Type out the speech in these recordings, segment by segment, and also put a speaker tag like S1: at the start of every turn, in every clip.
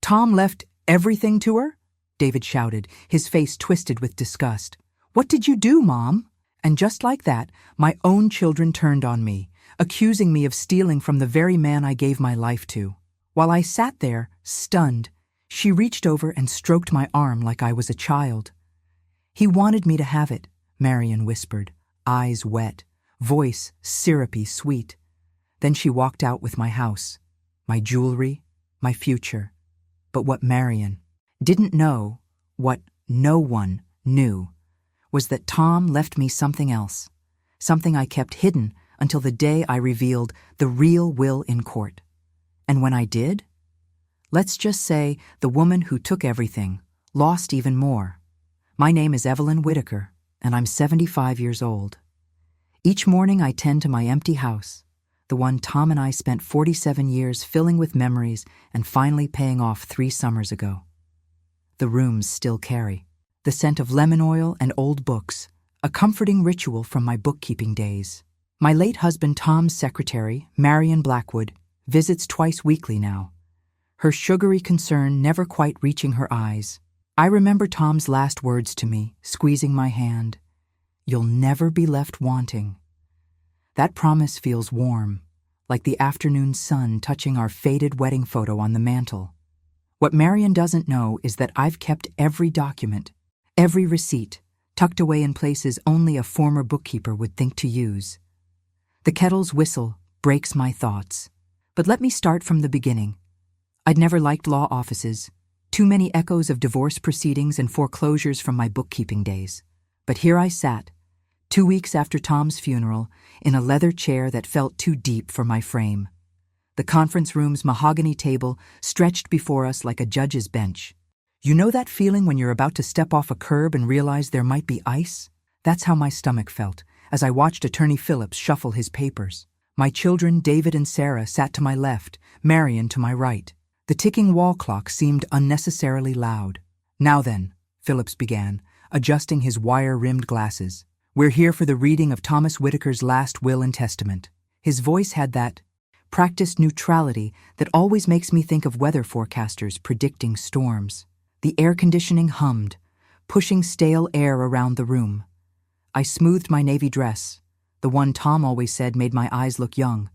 S1: Tom left everything to her? David shouted, his face twisted with disgust. What did you do, Mom? And just like that, my own children turned on me, accusing me of stealing from the very man I gave my life to. While I sat there, stunned, she reached over and stroked my arm like I was a child. He wanted me to have it, Marion whispered, eyes wet, voice syrupy sweet. Then she walked out with my house, my jewelry, my future. But what Marion didn't know, what no one knew, was that Tom left me something else, something I kept hidden until the day I revealed the real will in court. And when I did, let's just say the woman who took everything lost even more. My name is Evelyn Whitaker, and I'm 75 years old. Each morning I tend to my empty house, the one Tom and I spent 47 years filling with memories and finally paying off 3 summers ago. The rooms still carry the scent of lemon oil and old books, a comforting ritual from my bookkeeping days. My late husband Tom's secretary, Marion Blackwood, visits twice weekly now, her sugary concern never quite reaching her eyes. I remember Tom's last words to me, squeezing my hand. You'll never be left wanting. That promise feels warm, like the afternoon sun touching our faded wedding photo on the mantel. What Marion doesn't know is that I've kept every document, every receipt, tucked away in places only a former bookkeeper would think to use. The kettle's whistle breaks my thoughts. But let me start from the beginning. I'd never liked law offices, too many echoes of divorce proceedings and foreclosures from my bookkeeping days. But here I sat, 2 weeks after Tom's funeral, in a leather chair that felt too deep for my frame. The conference room's mahogany table stretched before us like a judge's bench. You know that feeling when you're about to step off a curb and realize there might be ice? That's how my stomach felt as I watched Attorney Phillips shuffle his papers. My children, David and Sarah, sat to my left, Marion to my right. The ticking wall clock seemed unnecessarily loud. Now then, Phillips began, adjusting his wire-rimmed glasses. We're here for the reading of Thomas Whitaker's last will and testament. His voice had that practiced neutrality that always makes me think of weather forecasters predicting storms. The air conditioning hummed, pushing stale air around the room. I smoothed my navy dress, the one Tom always said made my eyes look young,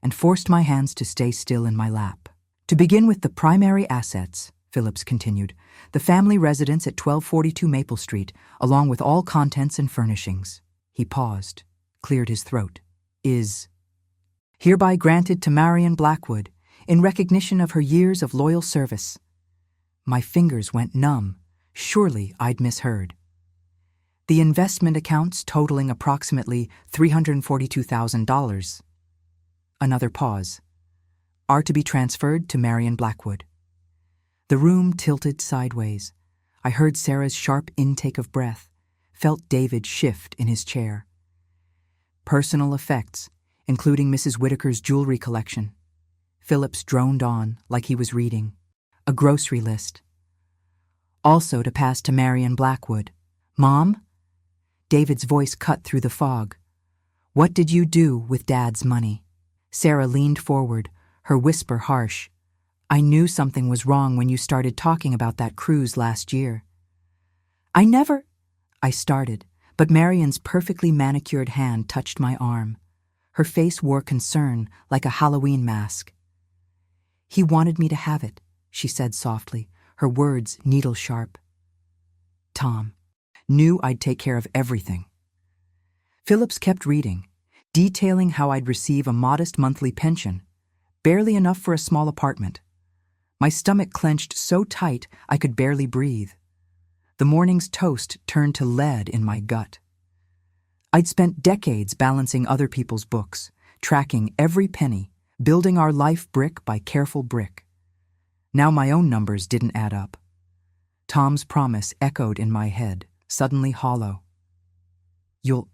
S1: and forced my hands to stay still in my lap. To begin with the primary assets, Phillips continued, the family residence at 1242 Maple Street, along with all contents and furnishings. He paused, cleared his throat. Is hereby granted to Marion Blackwood in recognition of her years of loyal service. My fingers went numb. Surely I'd misheard. The investment accounts totaling approximately $342,000. Another pause. Are to be transferred to Marion Blackwood. The room tilted sideways. I heard Sarah's sharp intake of breath, felt David shift in his chair. Personal effects, including Mrs. Whitaker's jewelry collection. Phillips droned on like he was reading. A grocery list. Also to pass to Marion Blackwood. Mom? David's voice cut through the fog. What did you do with Dad's money? Sarah leaned forward, her whisper harsh. I knew something was wrong when you started talking about that cruise last year. I started, but Marion's perfectly manicured hand touched my arm. Her face wore concern like a Halloween mask. He wanted me to have it, she said softly, her words needle-sharp. Tom knew I'd take care of everything. Phillips kept reading, detailing how I'd receive a modest monthly pension, barely enough for a small apartment. My stomach clenched so tight I could barely breathe. The morning's toast turned to lead in my gut. I'd spent decades balancing other people's books, tracking every penny, building our life brick by careful brick. Now my own numbers didn't add up. Tom's promise echoed in my head, suddenly hollow. You'll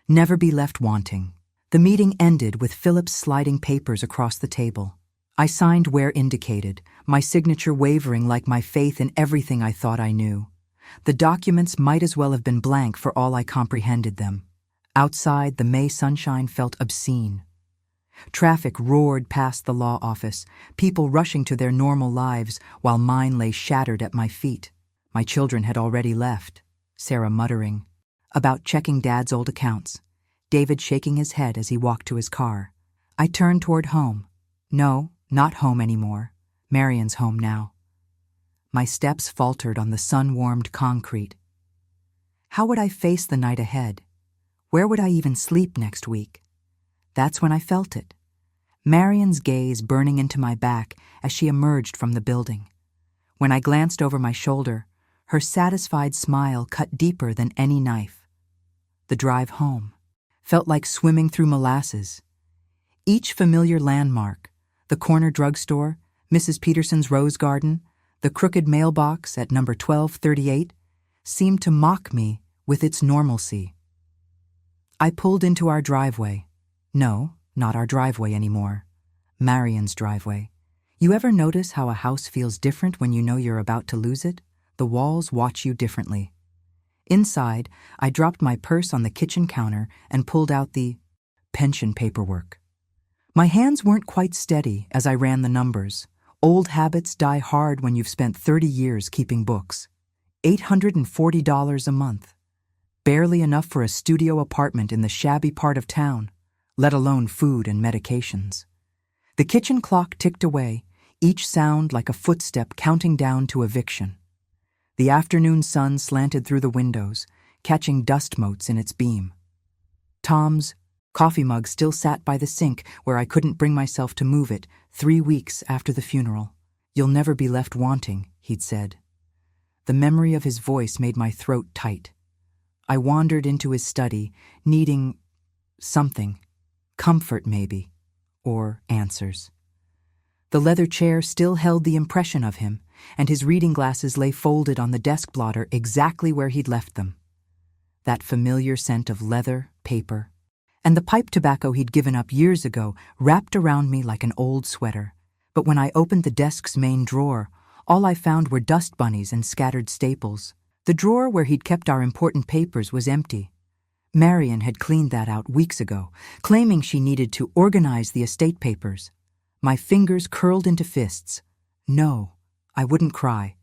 S1: never be left wanting. The meeting ended with Phillips sliding papers across the table. I signed where indicated, my signature wavering like my faith in everything I thought I knew. The documents might as well have been blank for all I comprehended them. Outside, the May sunshine felt obscene. Traffic roared past the law office, people rushing to their normal lives while mine lay shattered at my feet. My children had already left, Sarah muttering about checking Dad's old accounts, David shaking his head as he walked to his car. I turned toward home. No, not home anymore. Marion's home now. My steps faltered on the sun-warmed concrete. How would I face the night ahead? Where would I even sleep next week? That's when I felt it. Marion's gaze burning into my back as she emerged from the building. When I glanced over my shoulder, her satisfied smile cut deeper than any knife. The drive home felt like swimming through molasses. Each familiar landmark, the corner drugstore, Mrs. Peterson's rose garden, the crooked mailbox at number 1238, seemed to mock me with its normalcy. I pulled into our driveway. No, not our driveway anymore. Marion's driveway. You ever notice how a house feels different when you know you're about to lose it? The walls watch you differently. Inside, I dropped my purse on the kitchen counter and pulled out the pension paperwork. My hands weren't quite steady as I ran the numbers. Old habits die hard when you've spent 30 years keeping books. $840 a month. Barely enough for a studio apartment in the shabby part of town, let alone food and medications. The kitchen clock ticked away, each sound like a footstep counting down to eviction. The afternoon sun slanted through the windows, catching dust motes in its beam. Tom's coffee mug still sat by the sink where I couldn't bring myself to move it 3 weeks after the funeral. "You'll never be left wanting," he'd said. The memory of his voice made my throat tight. I wandered into his study, needing something. Comfort, maybe. Or answers. The leather chair still held the impression of him, and his reading glasses lay folded on the desk blotter exactly where he'd left them. That familiar scent of leather, paper, and the pipe tobacco he'd given up years ago wrapped around me like an old sweater. But when I opened the desk's main drawer, all I found were dust bunnies and scattered staples. The drawer where he'd kept our important papers was empty. Marion had cleaned that out weeks ago, claiming she needed to organize the estate papers. My fingers curled into fists. No, I wouldn't cry.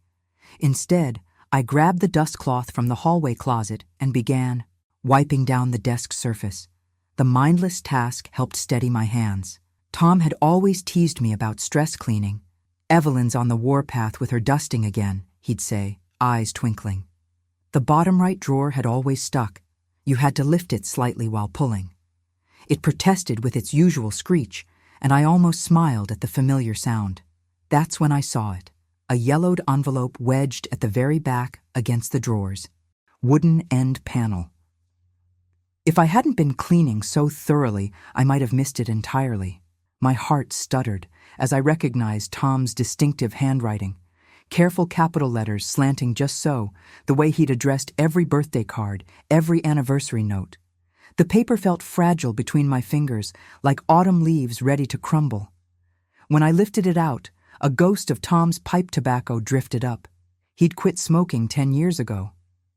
S1: Instead, I grabbed the dust cloth from the hallway closet and began wiping down the desk surface. The mindless task helped steady my hands. Tom had always teased me about stress cleaning. "Evelyn's on the warpath with her dusting again," he'd say, eyes twinkling. The bottom right drawer had always stuck. You had to lift it slightly while pulling. It protested with its usual screech, and I almost smiled at the familiar sound. That's when I saw it, a yellowed envelope wedged at the very back against the drawers. Wooden end panel. If I hadn't been cleaning so thoroughly, I might have missed it entirely. My heart stuttered as I recognized Tom's distinctive handwriting. Careful capital letters slanting just so, the way he'd addressed every birthday card, every anniversary note. The paper felt fragile between my fingers, like autumn leaves ready to crumble. When I lifted it out, a ghost of Tom's pipe tobacco drifted up. He'd quit smoking 10 years ago,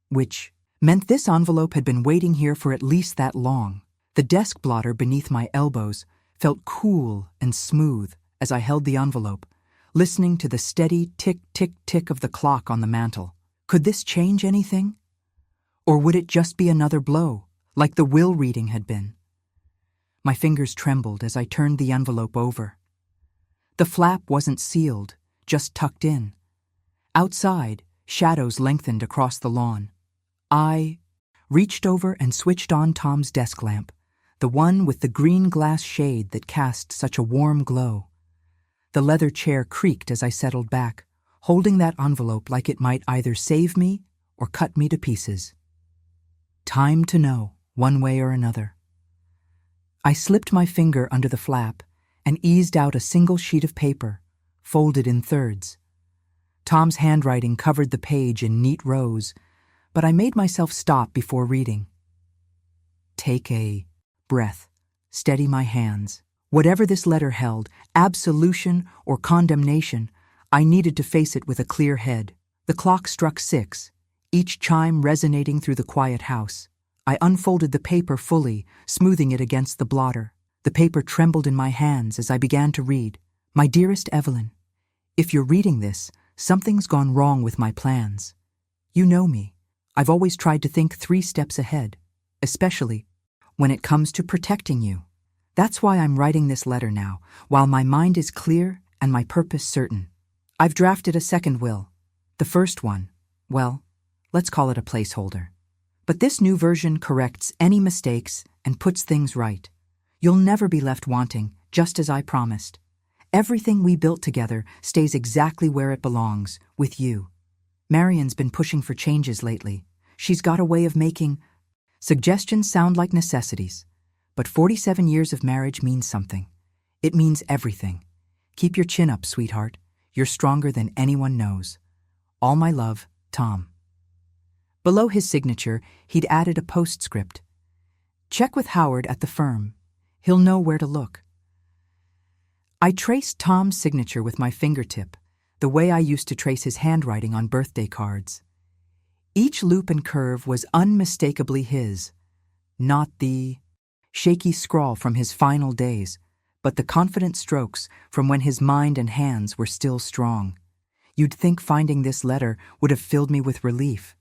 S1: which meant this envelope had been waiting here for at least that long. The desk blotter beneath my elbows felt cool and smooth as I held the envelope, listening to the steady tick-tick-tick of the clock on the mantel. Could this change anything? Or would it just be another blow, like the will reading had been? My fingers trembled as I turned the envelope over. The flap wasn't sealed, just tucked in. Outside, shadows lengthened across the lawn. I reached over and switched on Tom's desk lamp, the one with the green glass shade that cast such a warm glow. The leather chair creaked as I settled back, holding that envelope like it might either save me or cut me to pieces. Time to know, one way or another. I slipped my finger under the flap and eased out a single sheet of paper, folded in thirds. Tom's handwriting covered the page in neat rows, but I made myself stop before reading. Take a breath, steady my hands. Whatever this letter held, absolution or condemnation, I needed to face it with a clear head. The clock struck 6, each chime resonating through the quiet house. I unfolded the paper fully, smoothing it against the blotter. The paper trembled in my hands as I began to read. My dearest Evelyn, if you're reading this, something's gone wrong with my plans. You know me. I've always tried to think 3 steps ahead, especially when it comes to protecting you. That's why I'm writing this letter now, while my mind is clear and my purpose certain. I've drafted a second will. The first one, well, let's call it a placeholder. But this new version corrects any mistakes and puts things right. You'll never be left wanting, just as I promised. Everything we built together stays exactly where it belongs, with you. Marion's been pushing for changes lately. She's got a way of making suggestions sound like necessities. But 47 years of marriage means something. It means everything. Keep your chin up, sweetheart. You're stronger than anyone knows. All my love, Tom. Below his signature, he'd added a postscript. Check with Howard at the firm. He'll know where to look. I traced Tom's signature with my fingertip, the way I used to trace his handwriting on birthday cards. Each loop and curve was unmistakably his, not the shaky scrawl from his final days, but the confident strokes from when his mind and hands were still strong. You'd think finding this letter would have filled me with relief.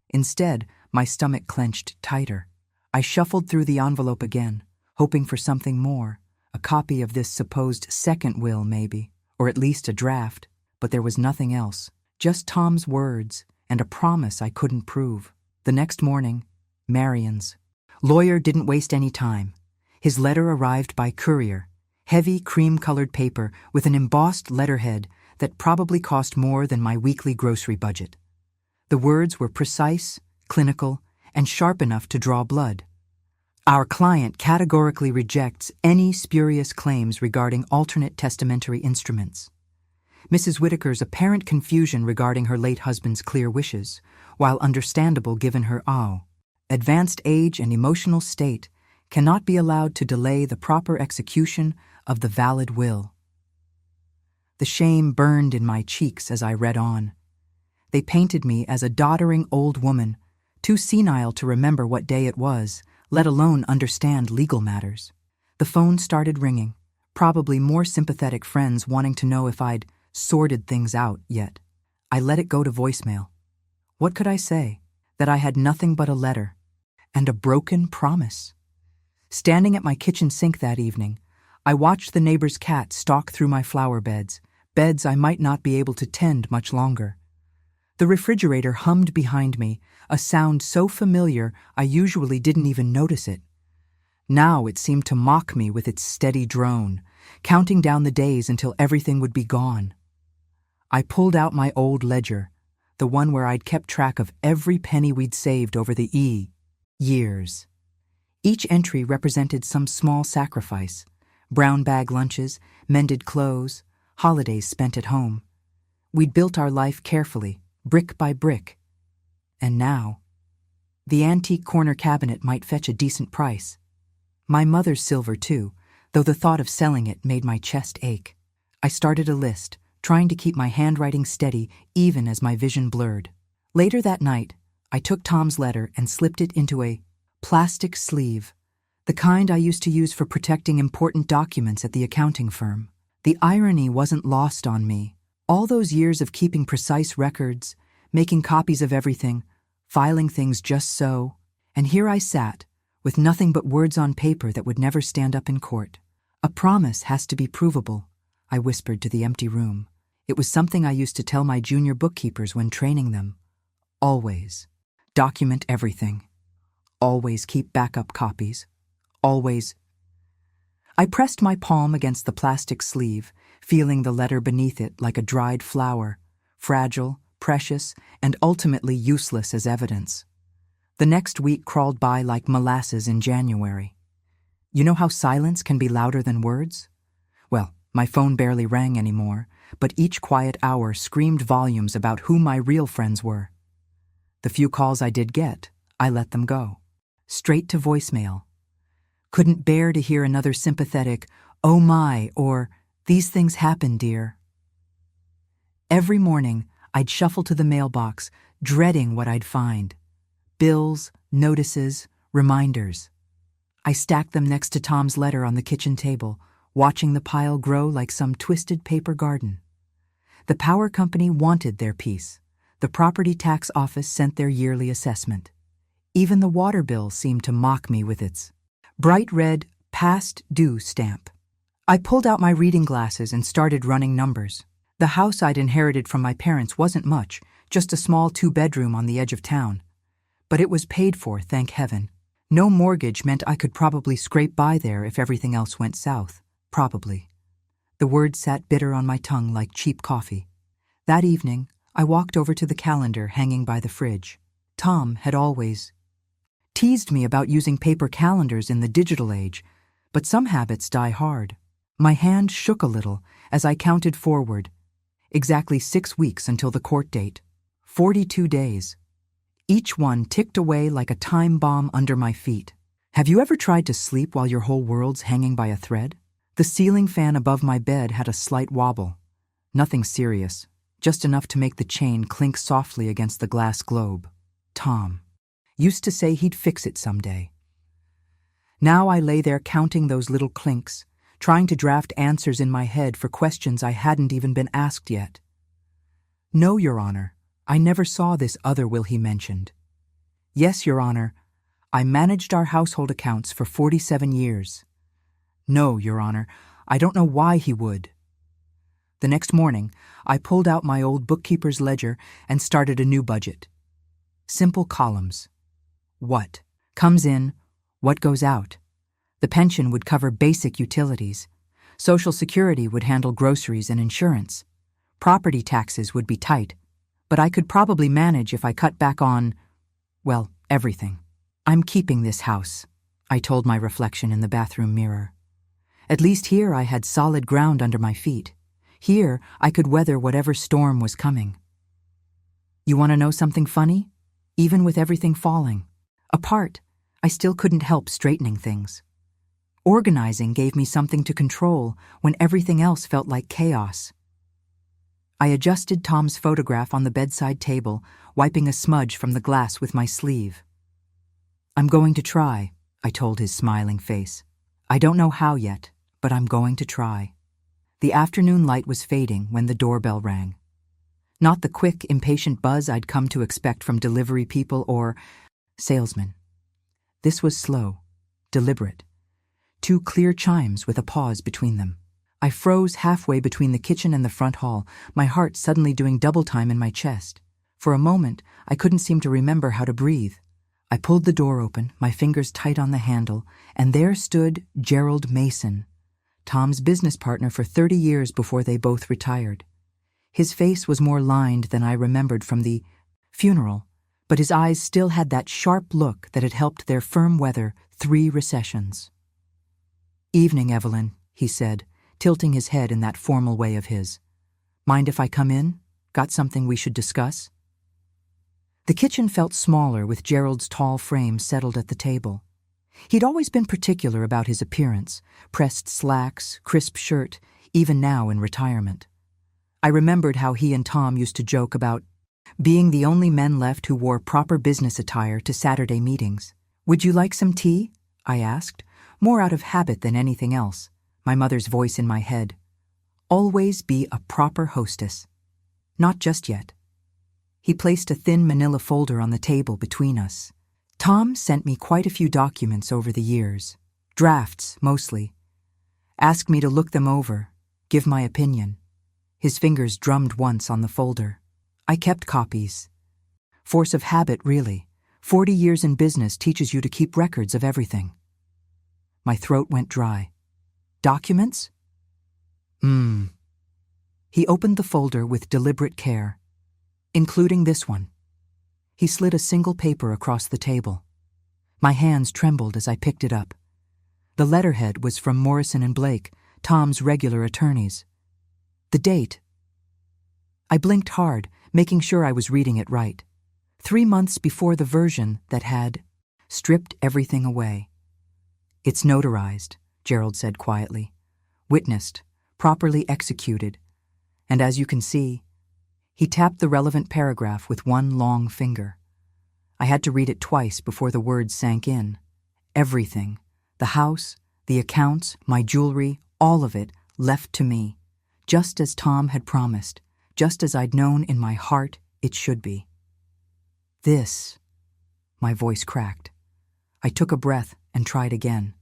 S1: Instead, my stomach clenched tighter. I shuffled through the envelope again, hoping for something more, a copy of this supposed second will maybe, or at least a draft, but there was nothing else, just Tom's words and a promise I couldn't prove. The next morning, Marion's lawyer didn't waste any time. His letter arrived by courier, heavy cream-colored paper with an embossed letterhead that probably cost more than my weekly grocery budget. The words were precise, clinical, and sharp enough to draw blood. Our client categorically rejects any spurious claims regarding alternate testamentary instruments. Mrs. Whitaker's apparent confusion regarding her late husband's clear wishes, while understandable given her advanced age and emotional state, cannot be allowed to delay the proper execution of the valid will. The shame burned in my cheeks as I read on. They painted me as a doddering old woman, too senile to remember what day it was, let alone understand legal matters. The phone started ringing, probably more sympathetic friends wanting to know if I'd sorted things out yet. I let it go to voicemail. What could I say? That I had nothing but a letter and a broken promise. Standing at my kitchen sink that evening, I watched the neighbor's cat stalk through my flower beds I might not be able to tend much longer. The refrigerator hummed behind me, a sound so familiar I usually didn't even notice it. Now it seemed to mock me with its steady drone, counting down the days until everything would be gone. I pulled out my old ledger, the one where I'd kept track of every penny we'd saved over the years. Each entry represented some small sacrifice: brown bag lunches, mended clothes, holidays spent at home. We'd built our life carefully, brick by brick. And now, the antique corner cabinet might fetch a decent price. My mother's silver, too, though the thought of selling it made my chest ache. I started a list, trying to keep my handwriting steady even as my vision blurred. Later that night, I took Tom's letter and slipped it into a plastic sleeve, the kind I used to use for protecting important documents at the accounting firm. The irony wasn't lost on me. All those years of keeping precise records, making copies of everything, filing things just so, and here I sat, with nothing but words on paper that would never stand up in court. A promise has to be provable, I whispered to the empty room. It was something I used to tell my junior bookkeepers when training them. Always. Document everything. Always keep backup copies. Always. I pressed my palm against the plastic sleeve, feeling the letter beneath it like a dried flower, fragile, precious, and ultimately useless as evidence. The next week crawled by like molasses in January. You know how silence can be louder than words? Well, my phone barely rang anymore, but each quiet hour screamed volumes about who my real friends were. The few calls I did get, I let them go. Straight to voicemail. Couldn't bear to hear another sympathetic, "Oh my," or "These things happen, dear." Every morning, I'd shuffle to the mailbox, dreading what I'd find. Bills, notices, reminders. I stacked them next to Tom's letter on the kitchen table, watching the pile grow like some twisted paper garden. The power company wanted their piece. The property tax office sent their yearly assessment. Even the water bill seemed to mock me with its bright red past due stamp. I pulled out my reading glasses and started running numbers. The house I'd inherited from my parents wasn't much, just a small 2-bedroom on the edge of town. But it was paid for, thank heaven. No mortgage meant I could probably scrape by there if everything else went south. Probably. The word sat bitter on my tongue like cheap coffee. That evening, I walked over to the calendar hanging by the fridge. Tom had always teased me about using paper calendars in the digital age, but some habits die hard. My hand shook a little as I counted forward. Exactly 6 weeks until the court date. 42 days. Each one ticked away like a time bomb under my feet. Have you ever tried to sleep while your whole world's hanging by a thread? The ceiling fan above my bed had a slight wobble. Nothing serious, just enough to make the chain clink softly against the glass globe. Tom used to say he'd fix it someday. Now I lay there counting those little clinks, trying to draft answers in my head for questions I hadn't even been asked yet. No, Your Honor, I never saw this other will he mentioned. Yes, Your Honor, I managed our household accounts for 47 years. No, Your Honor, I don't know why he would. The next morning, I pulled out my old bookkeeper's ledger and started a new budget. Simple columns. What comes in, what goes out. The pension would cover basic utilities. Social Security would handle groceries and insurance. Property taxes would be tight, but I could probably manage if I cut back on, well, everything. I'm keeping this house, I told my reflection in the bathroom mirror. At least here I had solid ground under my feet. Here I could weather whatever storm was coming. You want to know something funny? Even with everything falling apart, I still couldn't help straightening things. Organizing gave me something to control when everything else felt like chaos. I adjusted Tom's photograph on the bedside table, wiping a smudge from the glass with my sleeve. I'm going to try, I told his smiling face. I don't know how yet, but I'm going to try. The afternoon light was fading when the doorbell rang. Not the quick, impatient buzz I'd come to expect from delivery people or salesmen. This was slow, deliberate. 2 clear chimes with a pause between them. I froze halfway between the kitchen and the front hall, my heart suddenly doing double time in my chest. For a moment, I couldn't seem to remember how to breathe. I pulled the door open, my fingers tight on the handle, and there stood Gerald Mason, Tom's business partner for 30 years before they both retired. His face was more lined than I remembered from the funeral, but his eyes still had that sharp look that had helped their firm weather 3 recessions. Evening, Evelyn, he said, tilting his head in that formal way of his. Mind if I come in? Got something we should discuss? The kitchen felt smaller with Gerald's tall frame settled at the table. He'd always been particular about his appearance, pressed slacks, crisp shirt, even now in retirement. I remembered how he and Tom used to joke about being the only men left who wore proper business attire to Saturday meetings. Would you like some tea? I asked, more out of habit than anything else, my mother's voice in my head. Always be a proper hostess. Not just yet. He placed a thin manila folder on the table between us. Tom sent me quite a few documents over the years, drafts mostly. Asked me to look them over, give my opinion. His fingers drummed once on the folder. I kept copies. Force of habit, really. 40 years in business teaches you to keep records of everything. My throat went dry. Documents? He opened the folder with deliberate care, including this one. He slid a single paper across the table. My hands trembled as I picked it up. The letterhead was from Morrison & Blake, Tom's regular attorneys. The date. I blinked hard, making sure I was reading it right. 3 months before the version that had stripped everything away. It's notarized, Gerald said quietly. Witnessed, properly executed. And as you can see, he tapped the relevant paragraph with one long finger. I had to read it twice before the words sank in. Everything. The house, the accounts, my jewelry, all of it left to me, just as Tom had promised, just as I'd known in my heart it should be. This, my voice cracked. I took a breath and tried again.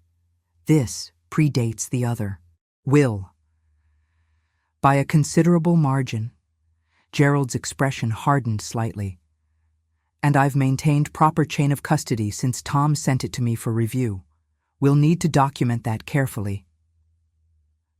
S1: This predates the other. Will. By a considerable margin. Gerald's expression hardened slightly. And I've maintained proper chain of custody since Tom sent it to me for review. We'll need to document that carefully.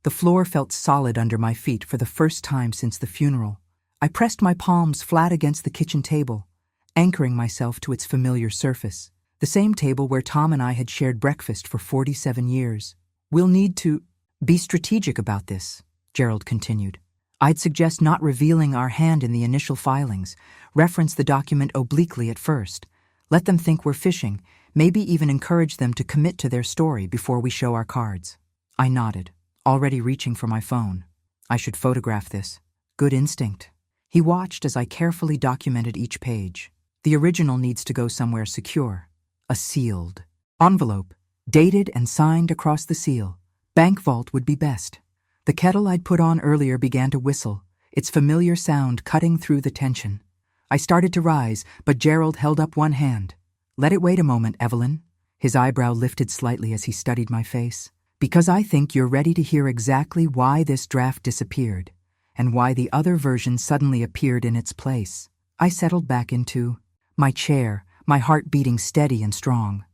S1: The floor felt solid under my feet for the first time since the funeral. I pressed my palms flat against the kitchen table, anchoring myself to its familiar surface, the same table where Tom and I had shared breakfast for 47 years. We'll need to be strategic about this, Gerald continued. I'd suggest not revealing our hand in the initial filings. Reference the document obliquely at first. Let them think we're fishing, maybe even encourage them to commit to their story before we show our cards. I nodded, already reaching for my phone. I should photograph this. Good instinct. He watched as I carefully documented each page. The original needs to go somewhere secure. A sealed envelope, dated and signed across the seal. Bank vault would be best. The kettle I'd put on earlier began to whistle, its familiar sound cutting through the tension. I started to rise, but Gerald held up one hand. Let it wait a moment, Evelyn. His eyebrow lifted slightly as he studied my face. Because I think you're ready to hear exactly why this draft disappeared, and why the other version suddenly appeared in its place. I settled back into my chair, my heart beating steady and strong.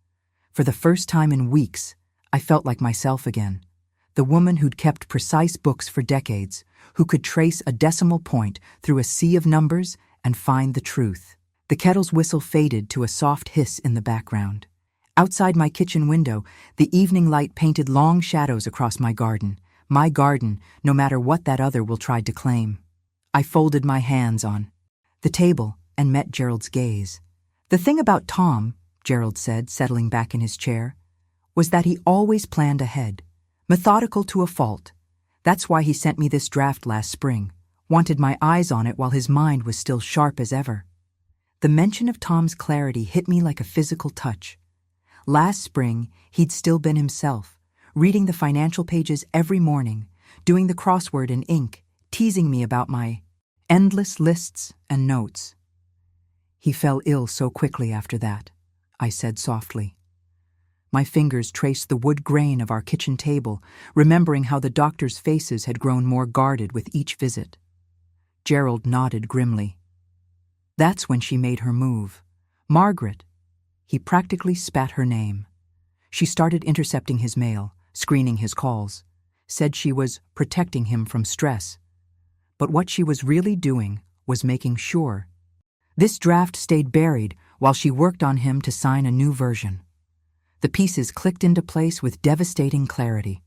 S1: For the first time in weeks, I felt like myself again. The woman who'd kept precise books for decades, who could trace a decimal point through a sea of numbers and find the truth. The kettle's whistle faded to a soft hiss in the background. Outside my kitchen window, the evening light painted long shadows across my garden, no matter what that other will try to claim. I folded my hands on the table and met Gerald's gaze. The thing about Tom, Gerald said, settling back in his chair, was that he always planned ahead. Methodical to a fault. That's why he sent me this draft last spring, wanted my eyes on it while his mind was still sharp as ever. The mention of Tom's clarity hit me like a physical touch. Last spring, he'd still been himself, reading the financial pages every morning, doing the crossword in ink, teasing me about my endless lists and notes. He fell ill so quickly after that, I said softly. My fingers traced the wood grain of our kitchen table, remembering how the doctors' faces had grown more guarded with each visit. Gerald nodded grimly. That's when she made her move. Margaret. He practically spat her name. She started intercepting his mail, screening his calls, said she was protecting him from stress. But what she was really doing was making sure. This draft stayed buried while she worked on him to sign a new version. The pieces clicked into place with devastating clarity.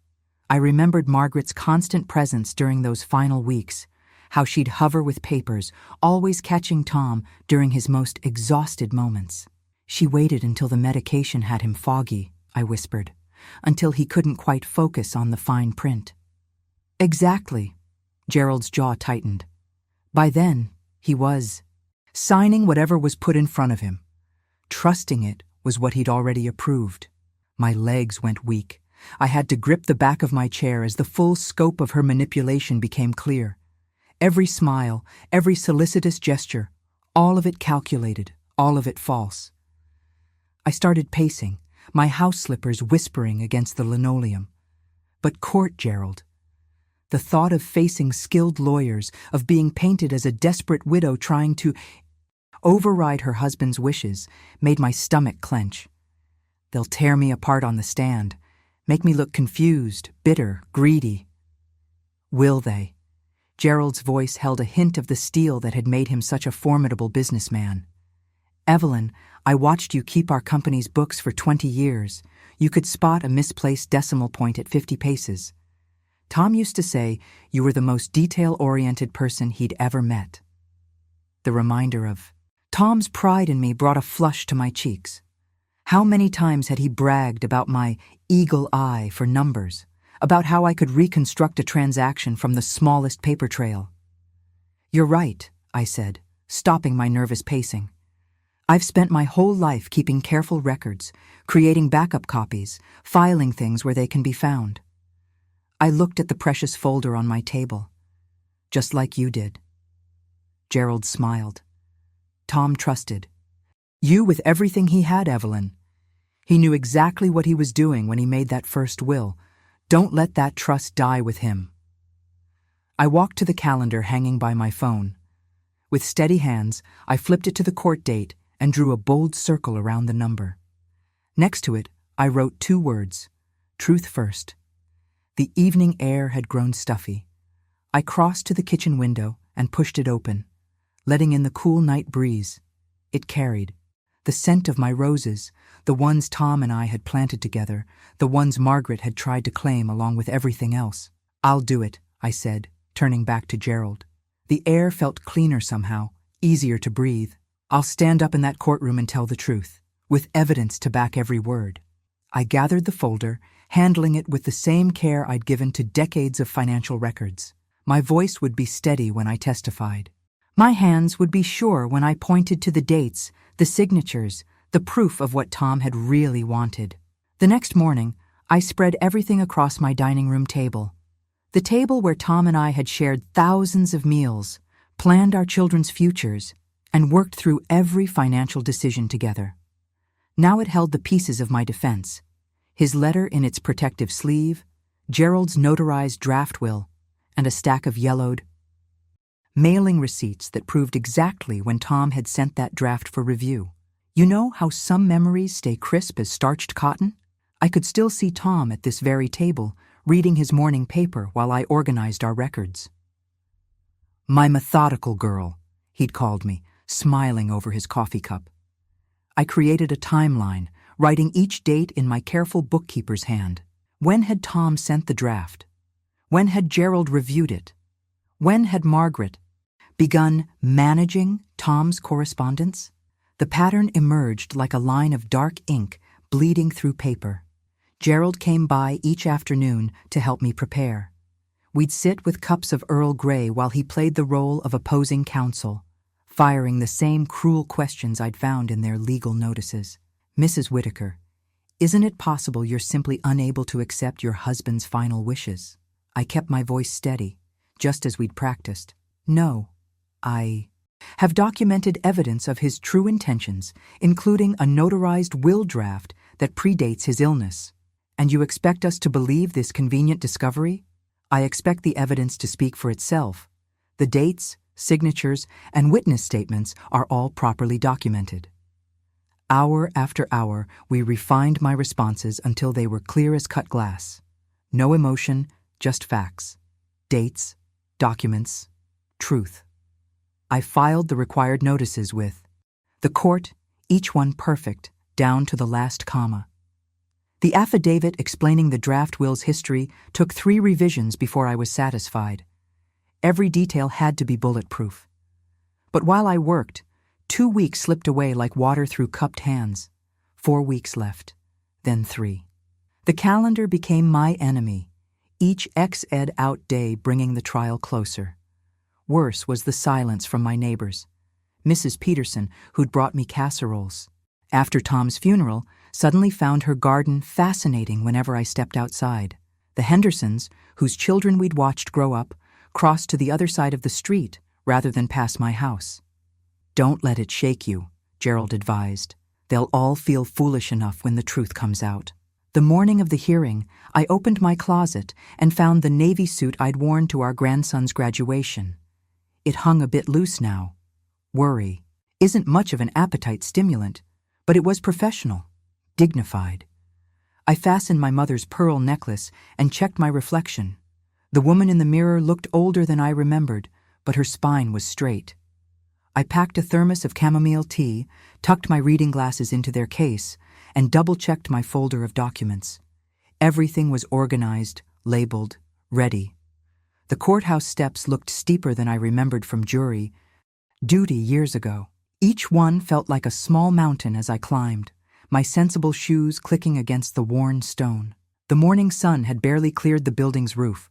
S1: I remembered Margaret's constant presence during those final weeks, how she'd hover with papers, always catching Tom during his most exhausted moments. She waited until the medication had him foggy, I whispered, until he couldn't quite focus on the fine print. Exactly. Gerald's jaw tightened. By then, he was signing whatever was put in front of him. Trusting it was what he'd already approved. My legs went weak. I had to grip the back of my chair as the full scope of her manipulation became clear. Every smile, every solicitous gesture, all of it calculated, all of it false. I started pacing, my house slippers whispering against the linoleum. But court Gerald. The thought of facing skilled lawyers, of being painted as a desperate widow trying to override her husband's wishes, made my stomach clench. They'll tear me apart on the stand, make me look confused, bitter, greedy. Will they? Gerald's voice held a hint of the steel that had made him such a formidable businessman. Evelyn, I watched you keep our company's books for 20 years. You could spot a misplaced decimal point at 50 paces. Tom used to say you were the most detail-oriented person he'd ever met. The reminder of Tom's pride in me brought a flush to my cheeks. How many times had he bragged about my eagle eye for numbers, about how I could reconstruct a transaction from the smallest paper trail? You're right, I said, stopping my nervous pacing. I've spent my whole life keeping careful records, creating backup copies, filing things where they can be found. I looked at the precious folder on my table, just like you did. Gerald smiled. Tom trusted. You with everything he had, Evelyn. He knew exactly what he was doing when he made that first will. Don't let that trust die with him. I walked to the calendar hanging by my phone. With steady hands, I flipped it to the court date and drew a bold circle around the number. Next to it, I wrote 2 words, truth first. The evening air had grown stuffy. I crossed to the kitchen window and pushed it open, letting in the cool night breeze. It carried the scent of my roses, the ones Tom and I had planted together, the ones Margaret had tried to claim along with everything else. I'll do it, I said, turning back to Gerald. The air felt cleaner somehow, easier to breathe. I'll stand up in that courtroom and tell the truth, with evidence to back every word. I gathered the folder, handling it with the same care I'd given to decades of financial records. My voice would be steady when I testified. My hands would be sure when I pointed to the dates, the signatures, the proof of what Tom had really wanted. The next morning, I spread everything across my dining room table. The table where Tom and I had shared thousands of meals, planned our children's futures, and worked through every financial decision together. Now it held the pieces of my defense: his letter in its protective sleeve, Gerald's notarized draft will, and a stack of yellowed mailing receipts that proved exactly when Tom had sent that draft for review. You know how some memories stay crisp as starched cotton? I could still see Tom at this very table, reading his morning paper while I organized our records. My methodical girl, he'd called me, smiling over his coffee cup. I created a timeline, writing each date in my careful bookkeeper's hand. When had Tom sent the draft? When had Gerald reviewed it? When had Margaret begun managing Tom's correspondence? The pattern emerged like a line of dark ink bleeding through paper. Gerald came by each afternoon to help me prepare. We'd sit with cups of Earl Grey while he played the role of opposing counsel, firing the same cruel questions I'd found in their legal notices. Mrs. Whitaker, isn't it possible you're simply unable to accept your husband's final wishes? I kept my voice steady, just as we'd practiced. No, I have documented evidence of his true intentions, including a notarized will draft that predates his illness. And you expect us to believe this convenient discovery? I expect the evidence to speak for itself. The dates, signatures, and witness statements are all properly documented. Hour after hour, we refined my responses until they were clear as cut glass. No emotion, just facts. Dates, documents, truth. I filed the required notices with the court, each one perfect, down to the last comma. The affidavit explaining the draft will's history took 3 revisions before I was satisfied. Every detail had to be bulletproof. But while I worked, 2 weeks slipped away like water through cupped hands. 4 weeks left, then 3. The calendar became my enemy, each ex-ed out day bringing the trial closer. Worse was the silence from my neighbors. Mrs. Peterson, who'd brought me casseroles, after Tom's funeral, suddenly found her garden fascinating whenever I stepped outside. The Hendersons, whose children we'd watched grow up, crossed to the other side of the street rather than pass my house. Don't let it shake you, Gerald advised. They'll all feel foolish enough when the truth comes out. The morning of the hearing, I opened my closet and found the navy suit I'd worn to our grandson's graduation. It hung a bit loose now. Worry isn't much of an appetite stimulant, but it was professional, dignified. I fastened my mother's pearl necklace and checked my reflection. The woman in the mirror looked older than I remembered, but her spine was straight. I packed a thermos of chamomile tea, tucked my reading glasses into their case, and double-checked my folder of documents. Everything was organized, labeled, ready. The courthouse steps looked steeper than I remembered from jury duty years ago. Each one felt like a small mountain as I climbed, my sensible shoes clicking against the worn stone. The morning sun had barely cleared the building's roof,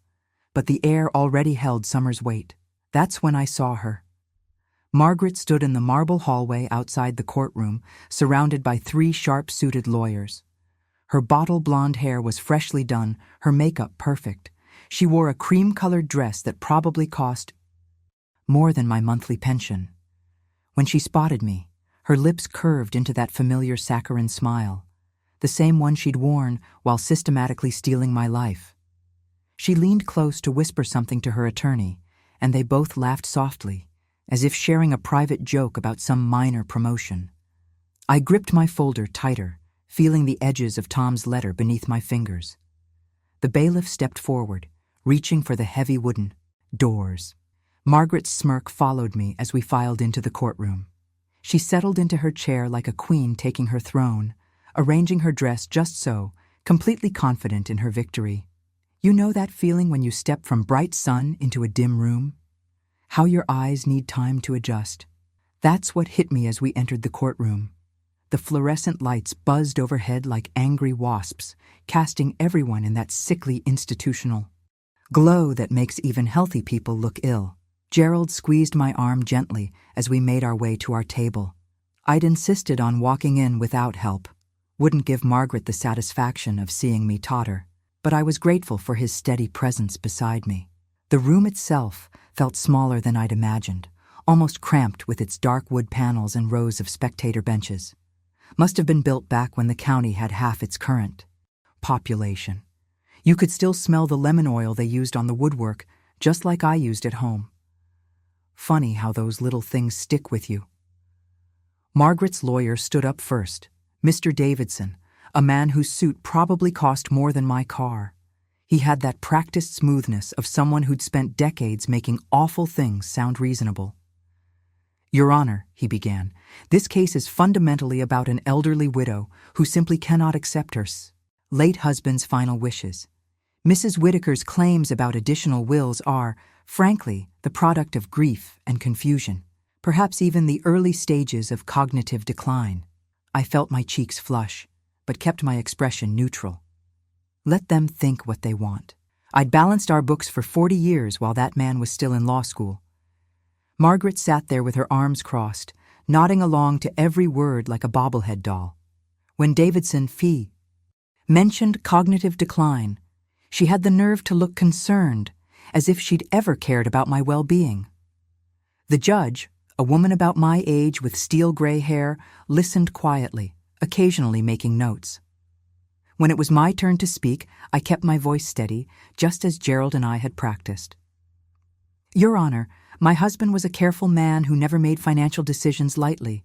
S1: but the air already held summer's weight. That's when I saw her. Margaret stood in the marble hallway outside the courtroom, surrounded by 3 sharp-suited lawyers. Her bottle blonde hair was freshly done, her makeup perfect. She wore a cream-colored dress that probably cost more than my monthly pension. When she spotted me, her lips curved into that familiar saccharine smile, the same one she'd worn while systematically stealing my life. She leaned close to whisper something to her attorney, and they both laughed softly, as if sharing a private joke about some minor promotion. I gripped my folder tighter, feeling the edges of Tom's letter beneath my fingers. The bailiff stepped forward, reaching for the heavy wooden doors. Margaret's smirk followed me as we filed into the courtroom. She settled into her chair like a queen taking her throne, arranging her dress just so, completely confident in her victory. You know that feeling when you step from bright sun into a dim room? How your eyes need time to adjust. That's what hit me as we entered the courtroom. The fluorescent lights buzzed overhead like angry wasps, casting everyone in that sickly institutional glow that makes even healthy people look ill. Gerald squeezed my arm gently as we made our way to our table. I'd insisted on walking in without help. Wouldn't give Margaret the satisfaction of seeing me totter, but I was grateful for his steady presence beside me. The room itself felt smaller than I'd imagined, almost cramped with its dark wood panels and rows of spectator benches. Must have been built back when the county had half its current population. You could still smell the lemon oil they used on the woodwork, just like I used at home. Funny how those little things stick with you. Margaret's lawyer stood up first, Mr. Davidson, a man whose suit probably cost more than my car. He had that practiced smoothness of someone who'd spent decades making awful things sound reasonable. Your Honor, he began, this case is fundamentally about an elderly widow who simply cannot accept her late husband's final wishes. Mrs. Whitaker's claims about additional wills are, frankly, the product of grief and confusion, perhaps even the early stages of cognitive decline. I felt my cheeks flush, but kept my expression neutral. Let them think what they want. I'd balanced our books for 40 years while that man was still in law school. Margaret sat there with her arms nodding along to every word like a bobblehead doll. When Davidson mentioned cognitive decline, she had the nerve to look concerned, as if she'd ever cared about my well-being. The judge, a woman about my age with steel-gray hair, listened quietly, occasionally making notes. When it was my turn to speak, I kept my voice steady, just as Gerald and I had practiced. Your Honor, my husband was a careful man who never made financial decisions lightly.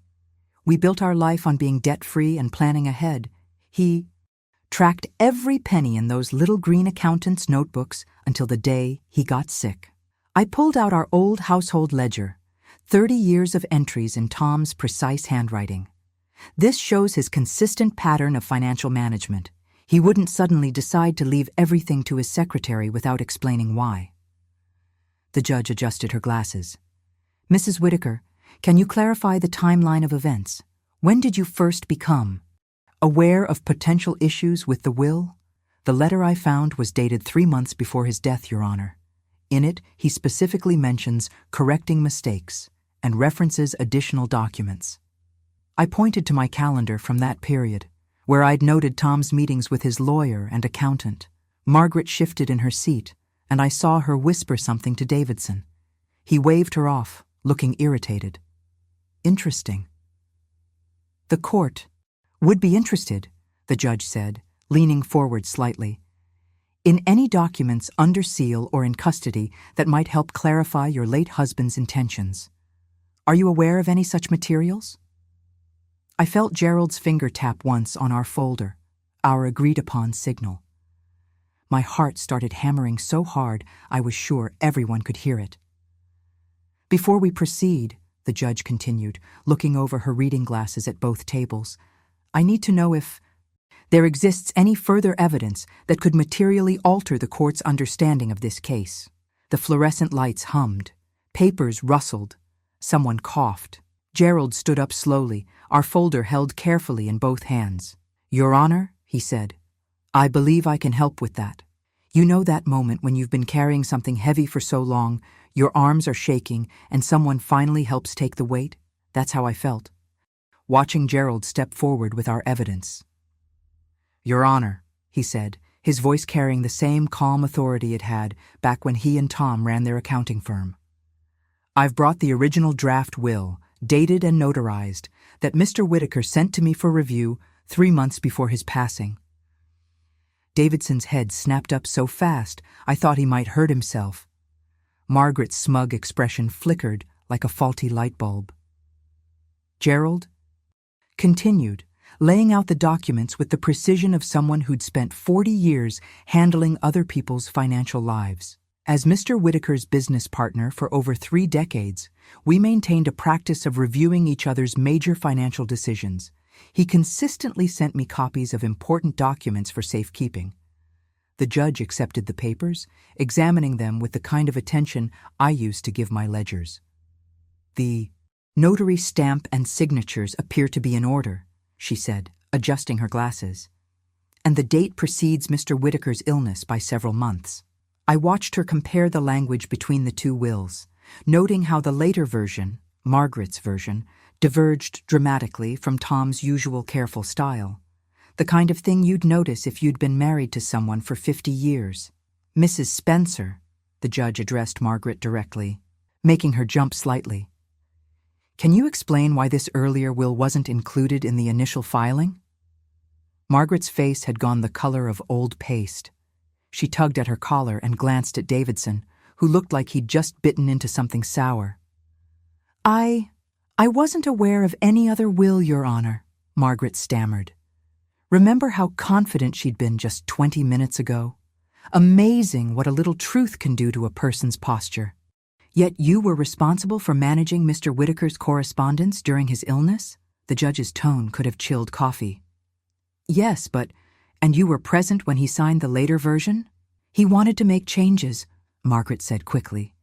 S1: We built our life on being debt-free and planning ahead. He tracked every penny in those little green accountant's notebooks until the day he got sick. I pulled out our old household ledger, 30 years of entries in Tom's precise handwriting. This shows his consistent pattern of financial management. He wouldn't suddenly decide to leave everything to his secretary without explaining why. The judge adjusted her glasses. Mrs. Whitaker, can you clarify the timeline of events? When did you first become aware of potential issues with the will? The letter I found was dated 3 months before his death, Your Honor. In it, he specifically mentions correcting mistakes and references additional documents. I pointed to my calendar from that period, where I'd noted Tom's meetings with his lawyer and accountant. Margaret shifted in her seat, and I saw her whisper something to Davidson. He waved her off, looking irritated. Interesting. The court would be interested, the judge said, leaning forward slightly, in any documents under seal or in custody that might help clarify your late husband's intentions. Are you aware of any such materials? I felt Gerald's finger tap once on our folder, our agreed-upon signal. My heart started hammering so hard I was sure everyone could hear it. Before we proceed, the judge continued, looking over her reading glasses at both tables, I need to know if there exists any further evidence that could materially alter the court's understanding of this case. The fluorescent lights hummed. Papers rustled. Someone coughed. Gerald stood up slowly, our folder held carefully in both hands. Your Honor, he said, I believe I can help with that. You know that moment when you've been carrying something heavy for so long, Your arms are shaking, and someone finally helps take the weight? That's how I felt, watching Gerald step forward with our evidence. Your Honor, he said, his voice carrying the same calm authority it had back when he and Tom ran their accounting firm. I've brought the original draft will, dated and notarized, that Mr. Whitaker sent to me for review 3 months before his passing. Davidson's head snapped up so fast I thought he might hurt himself. Margaret's smug expression flickered like a faulty light bulb. Gerald continued, laying out the documents with the precision of someone who'd spent 40 years handling other people's financial lives. As Mr. Whitaker's business partner for over 3 decades, we maintained a practice of reviewing each other's major financial decisions. He consistently sent me copies of important documents for safekeeping. The judge accepted the papers, examining them with the kind of attention I used to give my ledgers. The notary stamp and signatures appear to be in order, she said, adjusting her glasses. And the date precedes Mr. Whitaker's illness by several months. I watched her compare the language between the 2 wills, noting how the later version, Margaret's version, diverged dramatically from Tom's usual careful style. The kind of thing you'd notice if you'd been married to someone for 50 years. Mrs. Spencer, the judge addressed Margaret directly, making her jump slightly. Can you explain why this earlier will wasn't included in the initial filing? Margaret's face had gone the color of old paste. She tugged at her collar and glanced at Davidson, who looked like he'd just bitten into something sour. I wasn't aware of any other will, Your Honor, Margaret stammered. Remember how confident she'd been just 20 minutes ago? Amazing what a little truth can do to a person's posture. Yet you were responsible for managing Mr. Whitaker's correspondence during his illness? The judge's tone could have chilled coffee. Yes, and you were present when he signed the later version? He wanted to make changes, Margaret said quickly.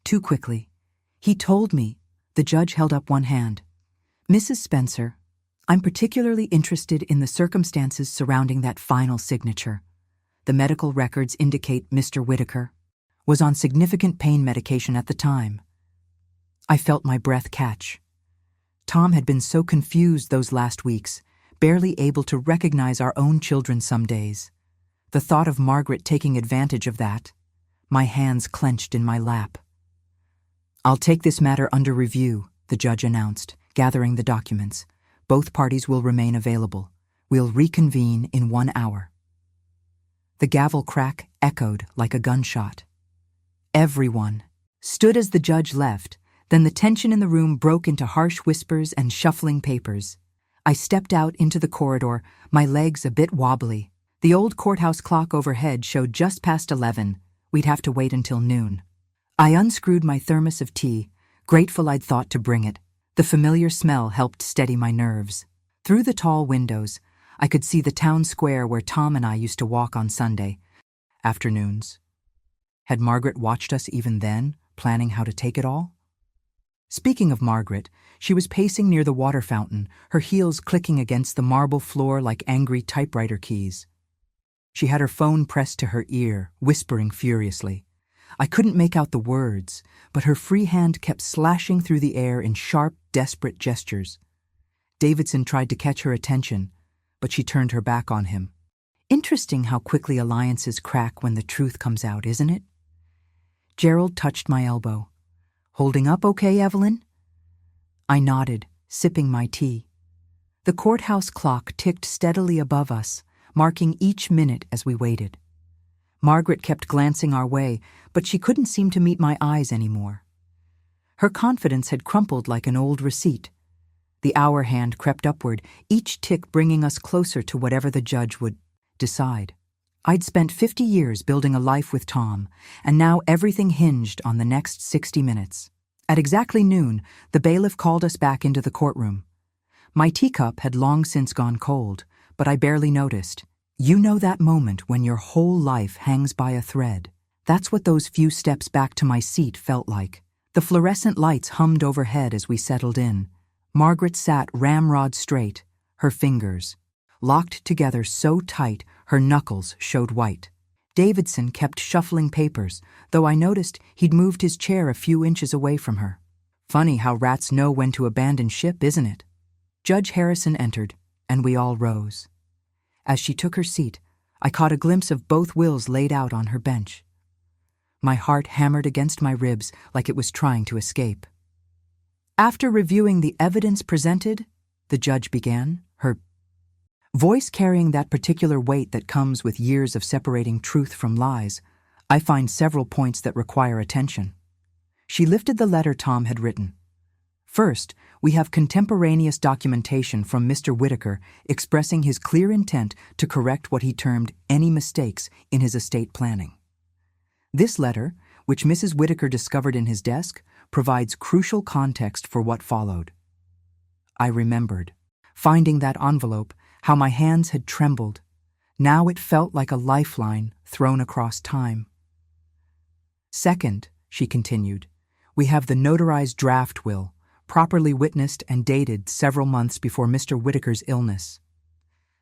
S1: Too quickly. He told me. The judge held up one hand. Mrs. Spencer, I'm particularly interested in the circumstances surrounding that final signature. The medical records indicate Mr. Whitaker was on significant pain medication at the time. I felt my breath catch. Tom had been so confused those last weeks, barely able to recognize our own children some days. The thought of Margaret taking advantage of that, my hands clenched in my lap. I'll take this matter under review, the judge announced, gathering the documents. Both parties will remain available. We'll reconvene in 1 hour. The gavel crack echoed like a gunshot. Everyone stood as the judge left, then the tension in the room broke into harsh whispers and shuffling papers. I stepped out into the corridor, my legs a bit wobbly. The old courthouse clock overhead showed just past 11. We'd have to wait until noon. I unscrewed my thermos of tea, grateful I'd thought to bring it. The familiar smell helped steady my nerves. Through the tall windows, I could see the town square where Tom and I used to walk on Sunday afternoons. Had Margaret watched us even then, planning how to take it all? Speaking of Margaret, she was pacing near the water fountain, her heels clicking against the marble floor like angry typewriter keys. She had her phone pressed to her ear, whispering furiously. I couldn't make out the words, but her free hand kept slashing through the air in sharp, desperate gestures. Davidson tried to catch her attention, but she turned her back on him. Interesting how quickly alliances crack when the truth comes out, isn't it? Gerald touched my elbow. Holding up okay, Evelyn? I nodded, sipping my tea. The courthouse clock ticked steadily above us, marking each minute as we waited. Margaret kept glancing our way, but she couldn't seem to meet my eyes anymore. Her confidence had crumpled like an old receipt. The hour hand crept upward, each tick bringing us closer to whatever the judge would decide. I'd spent 50 years building a life with Tom, and now everything hinged on the next 60 minutes. At exactly noon, the bailiff called us back into the courtroom. My teacup had long since gone cold, but I barely noticed. You know that moment when your whole life hangs by a thread. That's what those few steps back to my seat felt like. The fluorescent lights hummed overhead as we settled in. Margaret sat ramrod straight, her fingers locked together so tight her knuckles showed white. Davidson kept shuffling papers, though I noticed he'd moved his chair a few inches away from her. Funny how rats know when to abandon ship, isn't it? Judge Harrison entered, and we all rose. As she took her seat, I caught a glimpse of both wills laid out on her bench. My heart hammered against my ribs like it was trying to escape. After reviewing the evidence presented, the judge began, her voice carrying that particular weight that comes with years of separating truth from lies. I find several points that require attention. She lifted the letter Tom had written. First, we have contemporaneous documentation from Mr. Whitaker expressing his clear intent to correct what he termed any mistakes in his estate planning. This letter, which Mrs. Whitaker discovered in his desk, provides crucial context for what followed. I remembered, finding that envelope, how my hands had trembled. Now it felt like a lifeline thrown across time. Second, she continued, we have the notarized draft will, properly witnessed and dated several months before Mr. Whitaker's illness.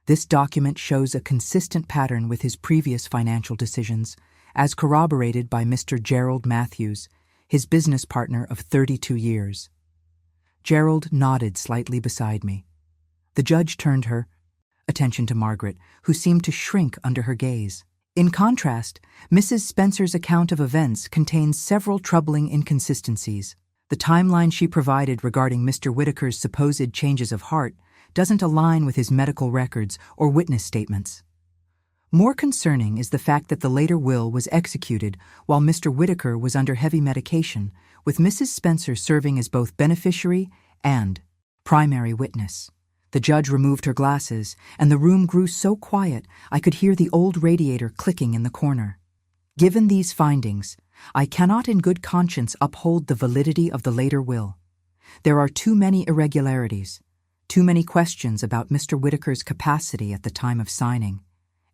S1: This document shows a consistent pattern with his previous financial decisions, as corroborated by Mr. Gerald Matthews, his business partner of 32 years. Gerald nodded slightly beside me. The judge turned her attention to Margaret, who seemed to shrink under her gaze. In contrast, Mrs. Spencer's account of events contains several troubling inconsistencies. The timeline she provided regarding Mr. Whitaker's supposed changes of heart doesn't align with his medical records or witness statements. More concerning is the fact that the later will was executed while Mr. Whitaker was under heavy medication, with Mrs. Spencer serving as both beneficiary and primary witness. The judge removed her glasses, and the room grew so quiet I could hear the old radiator clicking in the corner. Given these findings, I cannot in good conscience uphold the validity of the later will. There are too many irregularities, too many questions about Mr. Whitaker's capacity at the time of signing,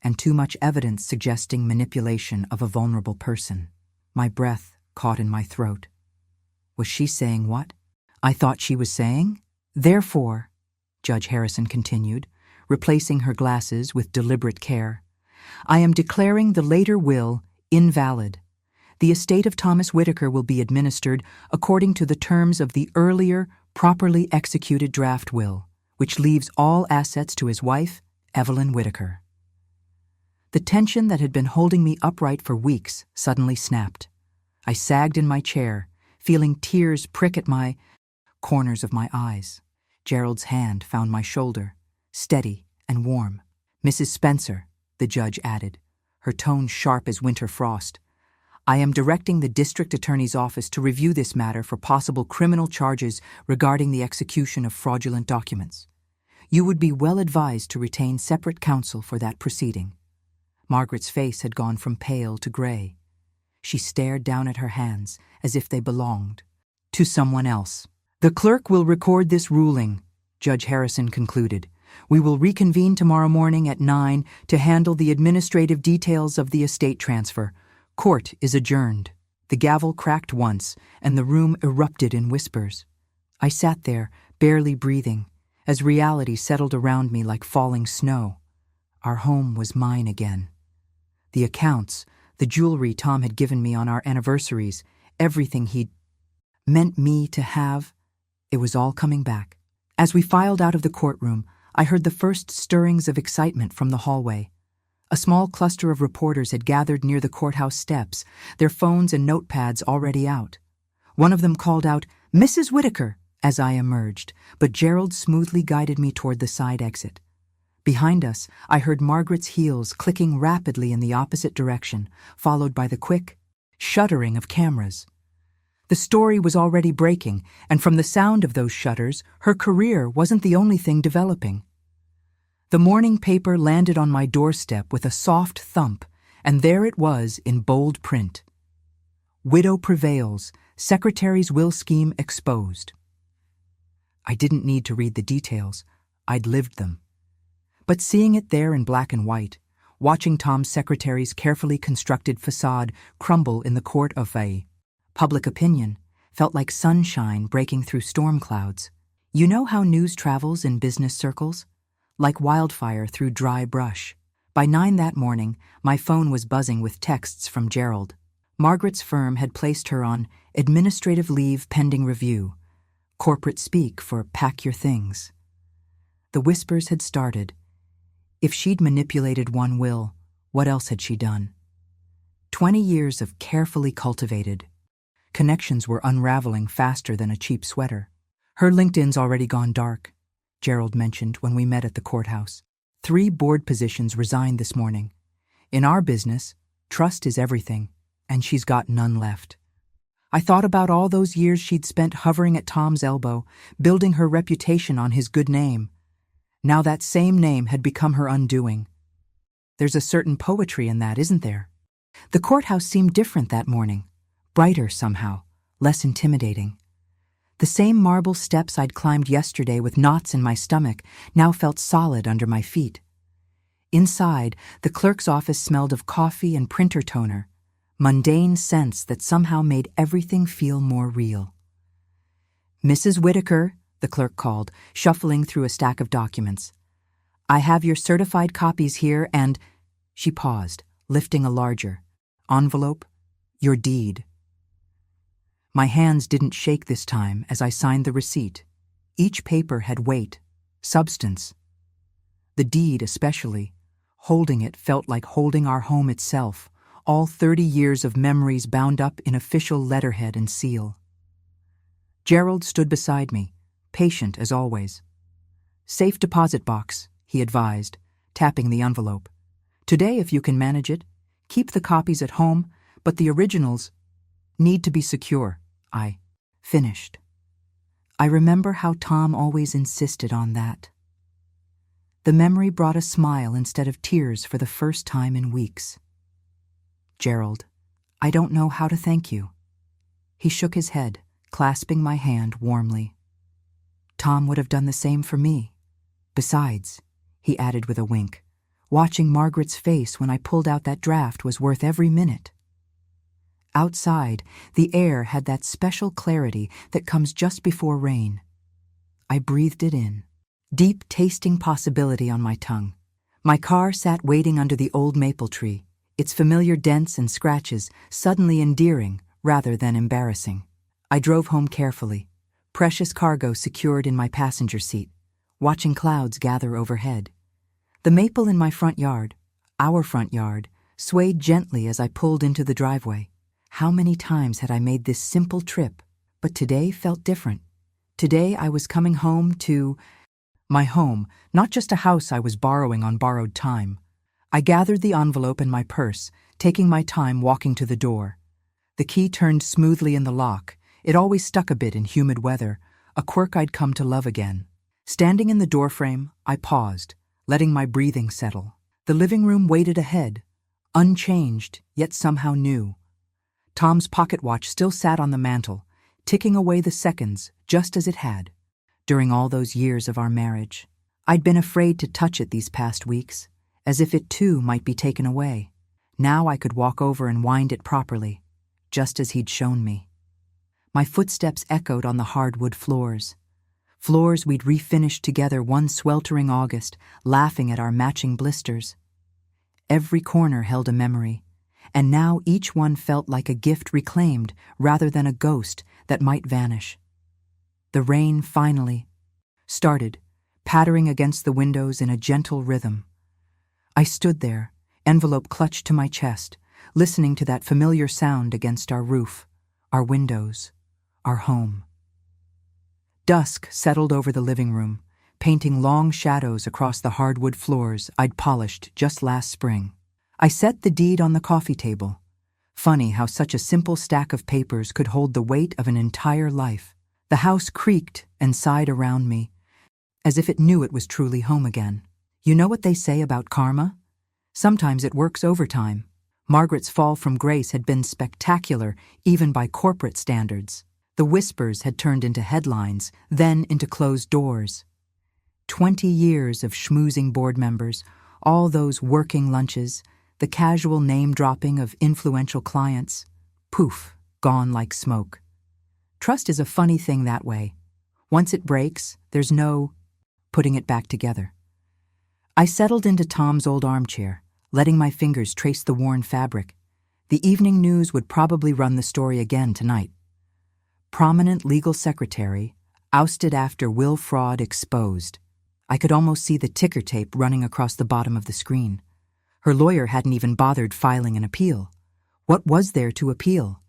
S1: and too much evidence suggesting manipulation of a vulnerable person. My breath caught in my throat. Was she saying what I thought she was saying? Therefore, Judge Harrison continued, replacing her glasses with deliberate care, I am declaring the later will invalid. The estate of Thomas Whitaker will be administered according to the terms of the earlier, properly executed draft will, which leaves all assets to his wife, Evelyn Whitaker. The tension that had been holding me upright for weeks suddenly snapped. I sagged in my chair, feeling tears prick at my corners of my eyes. Gerald's hand found my shoulder, steady and warm. Mrs. Spencer, the judge added, her tone sharp as winter frost, I am directing the district attorney's office to review this matter for possible criminal charges regarding the execution of fraudulent documents. You would be well advised to retain separate counsel for that proceeding. Margaret's face had gone from pale to gray. She stared down at her hands as if they belonged to someone else. The clerk will record this ruling, Judge Harrison concluded. We will reconvene tomorrow morning at 9 to handle the administrative details of the estate transfer. Court is adjourned. The gavel cracked once, and the room erupted in whispers. I sat there, barely breathing, as reality settled around me like falling snow. Our home was mine again. The accounts, the jewelry Tom had given me on our anniversaries, everything he'd meant me to have, it was all coming back. As we filed out of the courtroom, I heard the first stirrings of excitement from the hallway. A small cluster of reporters had gathered near the courthouse steps, their phones and notepads already out. One of them called out, "Mrs. Whitaker," as I emerged, but Gerald smoothly guided me toward the side exit. Behind us, I heard Margaret's heels clicking rapidly in the opposite direction, followed by the quick shuttering of cameras. The story was already breaking, and from the sound of those shutters, her career wasn't the only thing developing. The morning paper landed on my doorstep with a soft thump, and there it was in bold print. Widow prevails, secretary's will scheme exposed. I didn't need to read the details. I'd lived them. But seeing it there in black and white, watching Tom's secretary's carefully constructed facade crumble in the court of public opinion, felt like sunshine breaking through storm clouds. You know how news travels in business circles? Like wildfire through dry brush. By 9 that morning, my phone was buzzing with texts from Gerald. Margaret's firm had placed her on administrative leave pending review, corporate speak for pack your things. The whispers had started. If she'd manipulated one will, what else had she done? 20 years of carefully cultivated connections were unraveling faster than a cheap sweater. Her LinkedIn's already gone dark, Gerald mentioned when we met at the courthouse. 3 board positions resigned this morning. In our business, trust is everything, and she's got none left. I thought about all those years she'd spent hovering at Tom's elbow, building her reputation on his good name. Now that same name had become her undoing. There's a certain poetry in that, isn't there? The courthouse seemed different that morning, brighter somehow, less intimidating. The same marble steps I'd climbed yesterday with knots in my stomach now felt solid under my feet. Inside, the clerk's office smelled of coffee and printer toner, mundane scents that somehow made everything feel more real. "Mrs. Whitaker," the clerk called, shuffling through a stack of documents. "I have your certified copies here and—" She paused, lifting a larger envelope. "Your deed." My hands didn't shake this time as I signed the receipt. Each paper had weight, substance. The deed especially. Holding it felt like holding our home itself, all 30 years of memories bound up in official letterhead and seal. Gerald stood beside me, patient as always. "Safe deposit box," he advised, tapping the envelope. "Today, if you can manage it, keep the copies at home, but the originals need to be secure." I finished. I remember how Tom always insisted on that. The memory brought a smile instead of tears for the first time in weeks. "Gerald, I don't know how to thank you." He shook his head, clasping my hand warmly. "Tom would have done the same for me. Besides," he added with a wink, "watching Margaret's face when I pulled out that draft was worth every minute." Outside, the air had that special clarity that comes just before rain. I breathed it in, deep tasting possibility on my tongue. My car sat waiting under the old maple tree, its familiar dents and scratches suddenly endearing rather than embarrassing. I drove home carefully, precious cargo secured in my passenger seat, watching clouds gather overhead. The maple in my front yard, our front yard, swayed gently as I pulled into the driveway. How many times had I made this simple trip, but today felt different. Today I was coming home to my home, not just a house I was borrowing on borrowed time. I gathered the envelope in my purse, taking my time walking to the door. The key turned smoothly in the lock. It always stuck a bit in humid weather, a quirk I'd come to love again. Standing in the doorframe, I paused, letting my breathing settle. The living room waited ahead, unchanged, yet somehow new. Tom's pocket watch still sat on the mantel, ticking away the seconds just as it had during all those years of our marriage. I'd been afraid to touch it these past weeks, as if it too might be taken away. Now I could walk over and wind it properly, just as he'd shown me. My footsteps echoed on the hardwood floors we'd refinished together one sweltering August, laughing at our matching blisters. Every corner held a memory, and now each one felt like a gift reclaimed rather than a ghost that might vanish. The rain finally started, pattering against the windows in a gentle rhythm. I stood there, envelope clutched to my chest, listening to that familiar sound against our roof, our windows, our home. Dusk settled over the living room, painting long shadows across the hardwood floors I'd polished just last spring. I set the deed on the coffee table. Funny how such a simple stack of papers could hold the weight of an entire life. The house creaked and sighed around me, as if it knew it was truly home again. You know what they say about karma? Sometimes it works overtime. Margaret's fall from grace had been spectacular, even by corporate standards. The whispers had turned into headlines, then into closed doors. 20 years of schmoozing board members, all those working lunches, the casual name-dropping of influential clients, poof, gone like smoke. Trust is a funny thing that way. Once it breaks, there's no putting it back together. I settled into Tom's old armchair, letting my fingers trace the worn fabric. The evening news would probably run the story again tonight. Prominent legal secretary, ousted after will fraud exposed. I could almost see the ticker tape running across the bottom of the screen. Her lawyer hadn't even bothered filing an appeal. What was there to appeal?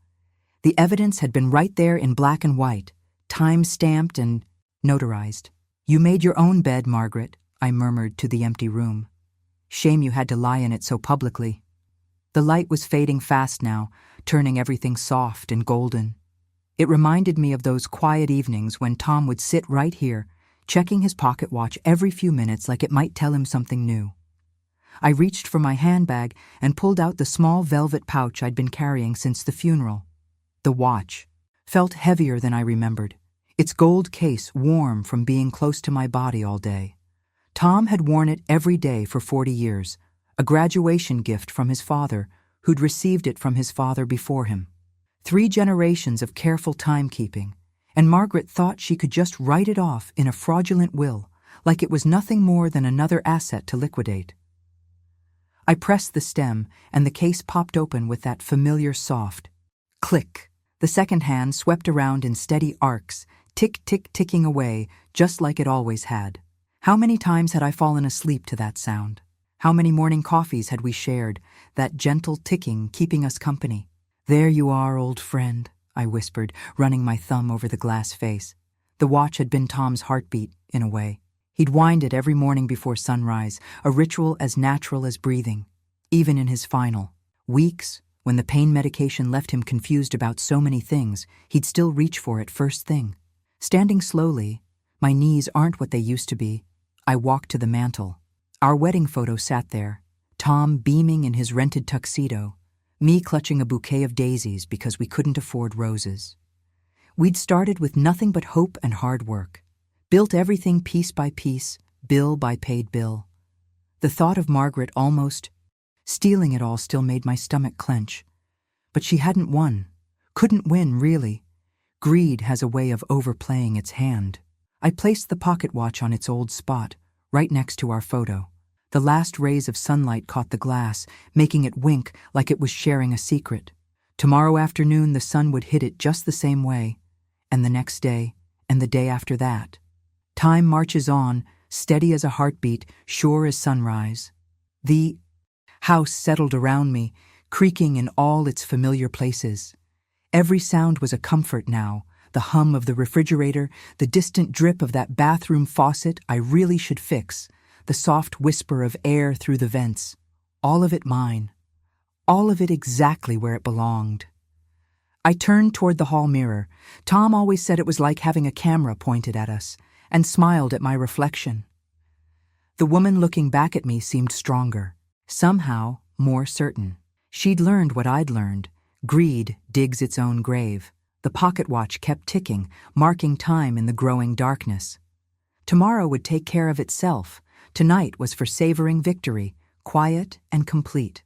S1: The evidence had been right there in black and white, time-stamped and notarized. "You made your own bed, Margaret," I murmured to the empty room. "Shame you had to lie in it so publicly." The light was fading fast now, turning everything soft and golden. It reminded me of those quiet evenings when Tom would sit right here, checking his pocket watch every few minutes like it might tell him something new. I reached for my handbag and pulled out the small velvet pouch I'd been carrying since the funeral. The watch felt heavier than I remembered, its gold case warm from being close to my body all day. Tom had worn it every day for 40 years, a graduation gift from his father, who'd received it from his father before him. 3 generations of careful timekeeping, and Margaret thought she could just write it off in a fraudulent will, like it was nothing more than another asset to liquidate. I pressed the stem, and the case popped open with that familiar soft click. The second hand swept around in steady arcs, tick-tick-ticking away, just like it always had. How many times had I fallen asleep to that sound? How many morning coffees had we shared, that gentle ticking keeping us company? "There you are, old friend," I whispered, running my thumb over the glass face. The watch had been Tom's heartbeat, in a way. He'd wind it every morning before sunrise, a ritual as natural as breathing. Even in his final weeks, when the pain medication left him confused about so many things, he'd still reach for it first thing. Standing slowly, my knees aren't what they used to be, I walked to the mantel. Our wedding photo sat there, Tom beaming in his rented tuxedo, me clutching a bouquet of daisies because we couldn't afford roses. We'd started with nothing but hope and hard work, built everything piece by piece, bill by paid bill. The thought of Margaret almost stealing it all still made my stomach clench. But she hadn't won, couldn't win, really. Greed has a way of overplaying its hand. I placed the pocket watch on its old spot, right next to our photo. The last rays of sunlight caught the glass, making it wink like it was sharing a secret. Tomorrow afternoon the sun would hit it just the same way, and the next day, and the day after that. Time marches on, steady as a heartbeat, sure as sunrise. The house settled around me, creaking in all its familiar places. Every sound was a comfort now, the hum of the refrigerator, the distant drip of that bathroom faucet I really should fix, the soft whisper of air through the vents. All of it mine. All of it exactly where it belonged. I turned toward the hall mirror. Tom always said it was like having a camera pointed at us, and smiled at my reflection. The woman looking back at me seemed stronger, somehow more certain. She'd learned what I'd learned. Greed digs its own grave. The pocket watch kept ticking, marking time in the growing darkness. Tomorrow would take care of itself. Tonight was for savoring victory, quiet and complete.